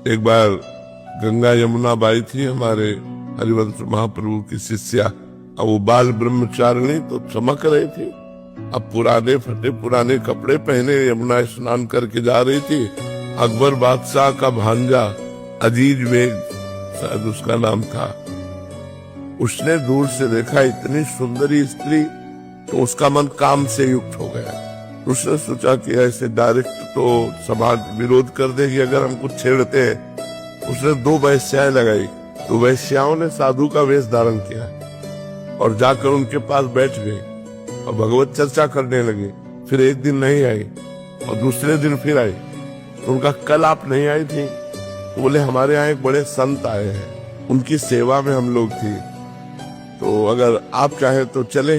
एक बार गंगा यमुना बाई थी हमारे हरिवंश महाप्रभु की शिष्या। अब वो बाल ब्रह्मचारिणी तो चमक रही थी। अब पुराने फटे पुराने कपड़े पहने यमुना स्नान करके जा रही थी। अकबर बादशाह का भांजा अजीज बेग शायद उसका नाम था, उसने दूर से देखा इतनी सुंदरी स्त्री तो उसका मन काम से युक्त हो गया। उसने सोचा कि ऐसे डायरेक्ट तो समाज विरोध कर देगी अगर हम कुछ छेड़ते हैं। उसने 2 वैश्याएं लगाई, तो वैश्याओं ने साधु का वेश धारण किया और जाकर उनके पास बैठ गई और भगवत चर्चा करने लगी। फिर एक दिन नहीं आई और दूसरे दिन फिर आई। तो उनका कल आप नहीं आई थी? तो बोले हमारे यहाँ एक बड़े संत आए हैं, उनकी सेवा में हम लोग थी, तो अगर आप चाहें तो चले,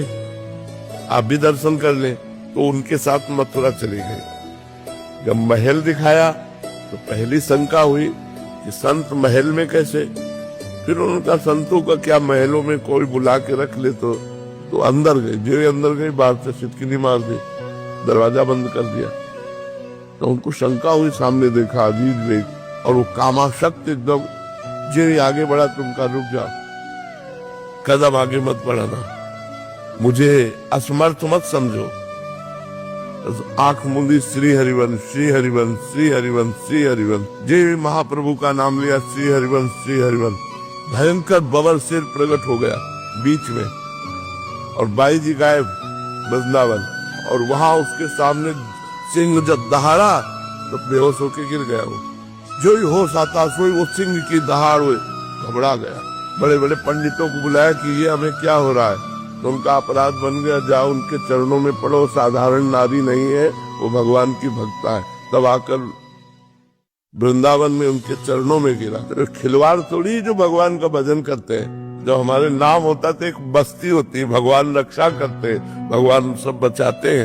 आप भी दर्शन कर लें। तो उनके साथ मथुरा चली गई। जब महल दिखाया तो पहली शंका हुई कि संत महल में कैसे। फिर उनका संतों का क्या, महलों में कोई बुला के रख ले तो अंदर गई। जो अंदर गई बाहर से सिटकिनी मार दी, दरवाजा बंद कर दिया। तो उनको शंका हुई, सामने देखा अजीज बेग और वो कामाशक्त एकदम। जे आगे बढ़ा तुमका रुक जा, कदम आगे मत बढ़ाना, मुझे असमर्थ मत समझो। आंख मूंदी श्री हरिवंश श्री हरिवंश श्री हरिवंश श्री हरिवंश। जे महाप्रभु का नाम लिया श्री हरिवंश श्री हरिवंश। भयंकर बबर सिर प्रकट हो गया बीच में और बाई जी गायब वृंदावन। और वहां उसके सामने सिंह जब दहाड़ा तो बेहोश होके गिर गया। वो जो ही होश आता सोई वो सिंह की दहाड़ हुई, घबरा गया। बड़े बड़े पंडितों को बुलाया कि ये हमें क्या हो रहा है। तो उनका अपराध बन गया, जाओ उनके चरणों में पड़ो, साधारण नारी नहीं है, वो भगवान की भक्ता है। तब आकर वृंदावन में उनके चरणों में गिरा। तो खिलवाड़ थोड़ी जो भगवान का भजन करते हैं। जब हमारे नाम होता तो एक बस्ती होती है, भगवान रक्षा करते हैं, भगवान सब बचाते हैं।